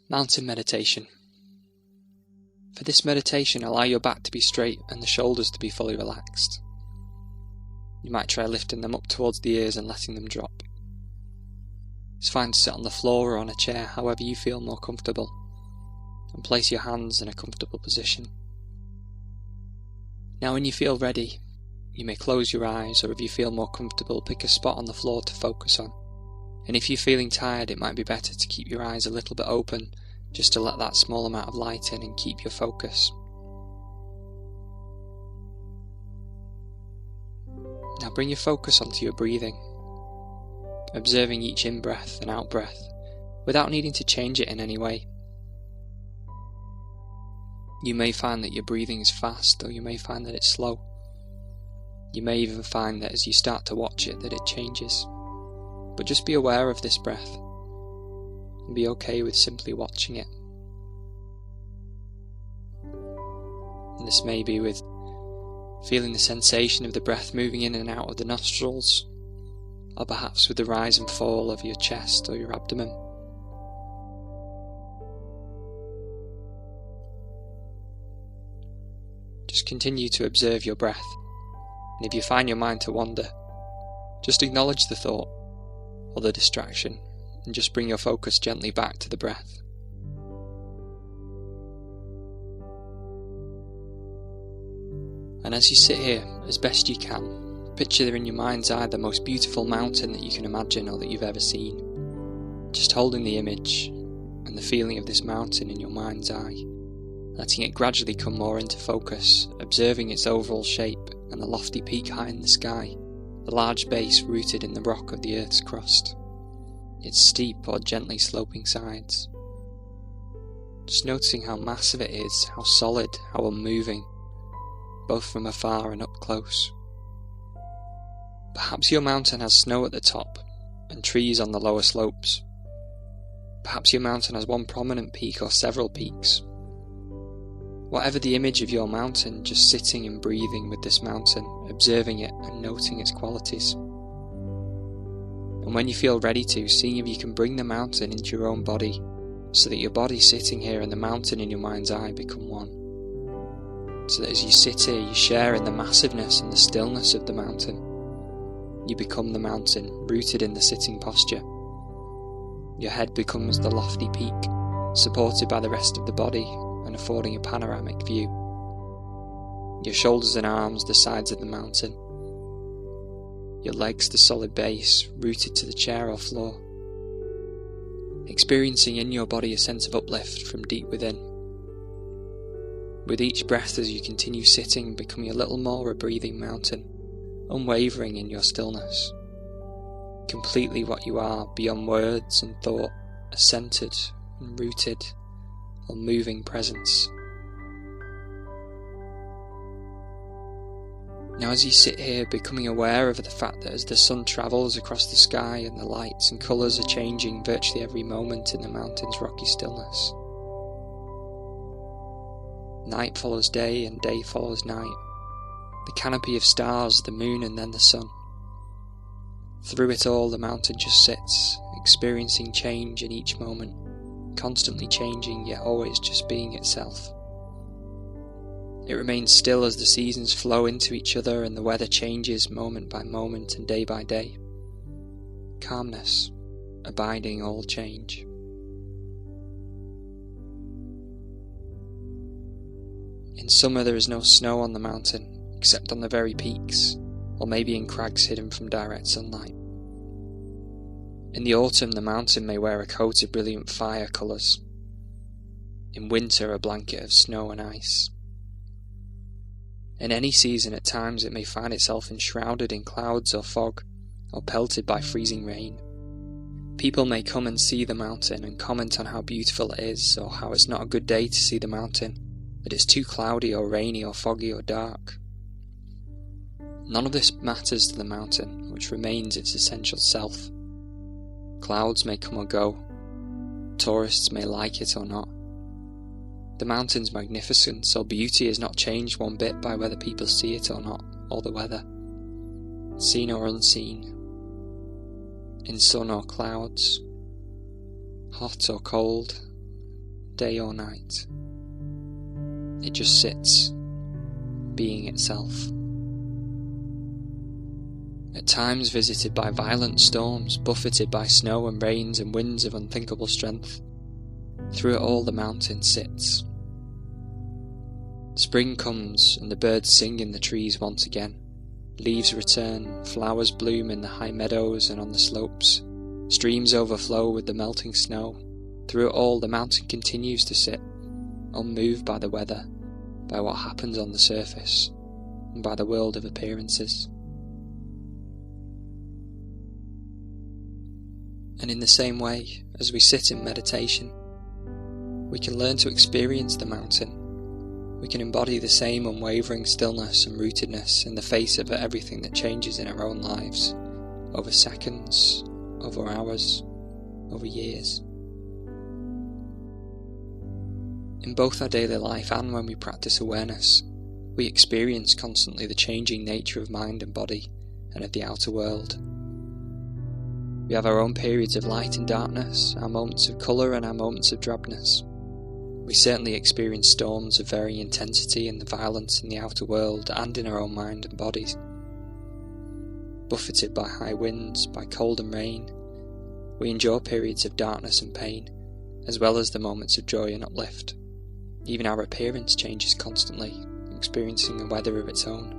Mountain meditation. For this meditation, allow your back to be straight and the shoulders to be fully relaxed. You might try lifting them up towards the ears and letting them drop. It's fine to sit on the floor or on a chair, however you feel more comfortable, and place your hands in a comfortable position. Now when you feel ready, you may close your eyes, or if you feel more comfortable, pick a spot on the floor to focus on. And if you're feeling tired, it might be better to keep your eyes a little bit open, just to let that small amount of light in and keep your focus. Now bring your focus onto your breathing, observing each in-breath and out-breath, without needing to change it in any way. You may find that your breathing is fast, or you may find that it's slow. You may even find that as you start to watch it, that it changes. But just be aware of this breath, and be okay with simply watching it. And this may be with feeling the sensation of the breath moving in and out of the nostrils, or perhaps with the rise and fall of your chest or your abdomen. Just continue to observe your breath, and if you find your mind to wander, just acknowledge the thought or the distraction, and just bring your focus gently back to the breath. And as you sit here, as best you can, picture in your mind's eye the most beautiful mountain that you can imagine or that you've ever seen. Just holding the image and the feeling of this mountain in your mind's eye, letting it gradually come more into focus, observing its overall shape and the lofty peak high in the sky, the large base rooted in the rock of the Earth's crust, its steep or gently sloping sides. Just noticing how massive it is, how solid, how unmoving, both from afar and up close. Perhaps your mountain has snow at the top and trees on the lower slopes. Perhaps your mountain has one prominent peak or several peaks. Whatever the image of your mountain, just sitting and breathing with this mountain, observing it and noting its qualities. And when you feel ready to, seeing if you can bring the mountain into your own body, so that your body sitting here and the mountain in your mind's eye become one. So that as you sit here, you share in the massiveness and the stillness of the mountain. You become the mountain, rooted in the sitting posture. Your head becomes the lofty peak, supported by the rest of the body and affording a panoramic view. Your shoulders and arms the sides of the mountain. Your legs the solid base, rooted to the chair or floor. Experiencing in your body a sense of uplift from deep within. With each breath as you continue sitting, becoming a little more a breathing mountain, unwavering in your stillness. Completely what you are, beyond words and thought, a centered and rooted or moving presence. Now as you sit here, becoming aware of the fact that as the sun travels across the sky and the lights and colours are changing virtually every moment in the mountain's rocky stillness. Night follows day and day follows night. The canopy of stars, the moon and then the sun. Through it all the mountain just sits, experiencing change in each moment, constantly changing yet always just being itself. It remains still as the seasons flow into each other and the weather changes moment by moment and day by day. Calmness, abiding all change. In summer there is no snow on the mountain, except on the very peaks, or maybe in crags hidden from direct sunlight. In the autumn the mountain may wear a coat of brilliant fire colours. In winter a blanket of snow and ice. In any season at times it may find itself enshrouded in clouds or fog, or pelted by freezing rain. People may come and see the mountain and comment on how beautiful it is, or how it's not a good day to see the mountain, that it's too cloudy or rainy or foggy or dark. None of this matters to the mountain, which remains its essential self. Clouds may come or go. Tourists may like it or not. The mountain's magnificence or beauty is not changed one bit by whether people see it or not, or the weather. Seen or unseen. In sun or clouds. Hot or cold. day or night. It just sits, being itself. At times visited by violent storms, buffeted by snow and rains and winds of unthinkable strength, through it all the mountain sits. Spring comes and the birds sing in the trees once again. Leaves return, flowers bloom in the high meadows and on the slopes. Streams overflow with the melting snow. Through it all the mountain continues to sit, unmoved by the weather, by what happens on the surface, and by the world of appearances. And in the same way, as we sit in meditation, we can learn to experience the mountain. We can embody the same unwavering stillness and rootedness in the face of everything that changes in our own lives, over seconds, over hours, over years. In both our daily life and when we practice awareness, we experience constantly the changing nature of mind and body and of the outer world. We have our own periods of light and darkness, our moments of colour and our moments of drabness. We certainly experience storms of varying intensity and the violence in the outer world and in our own mind and bodies. Buffeted by high winds, by cold and rain, we endure periods of darkness and pain, as well as the moments of joy and uplift. Even our appearance changes constantly, experiencing a weather of its own.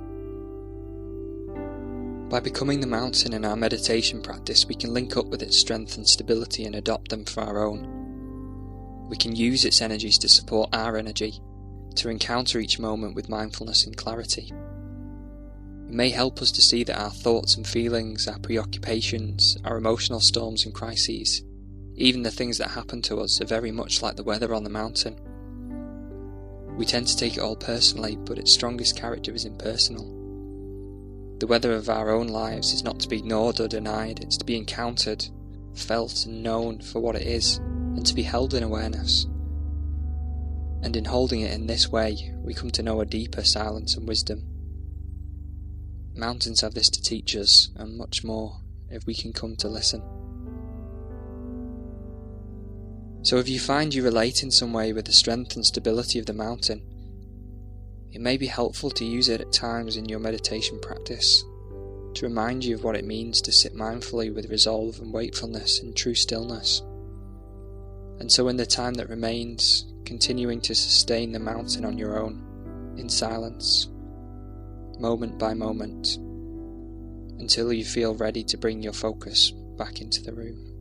By becoming the mountain in our meditation practice, we can link up with its strength and stability and adopt them for our own. We can use its energies to support our energy, to encounter each moment with mindfulness and clarity. It may help us to see that our thoughts and feelings, our preoccupations, our emotional storms and crises, even the things that happen to us, are very much like the weather on the mountain. We tend to take it all personally, but its strongest character is impersonal. The weather of our own lives is not to be ignored or denied, it's to be encountered, felt and known for what it is, and to be held in awareness. And in holding it in this way, we come to know a deeper silence and wisdom. Mountains have this to teach us, and much more, if we can come to listen. So if you find you relate in some way with the strength and stability of the mountain, it may be helpful to use it at times in your meditation practice, to remind you of what it means to sit mindfully with resolve and wakefulness in true stillness. And so in the time that remains, continuing to sustain the mountain on your own, in silence, moment by moment, until you feel ready to bring your focus back into the room.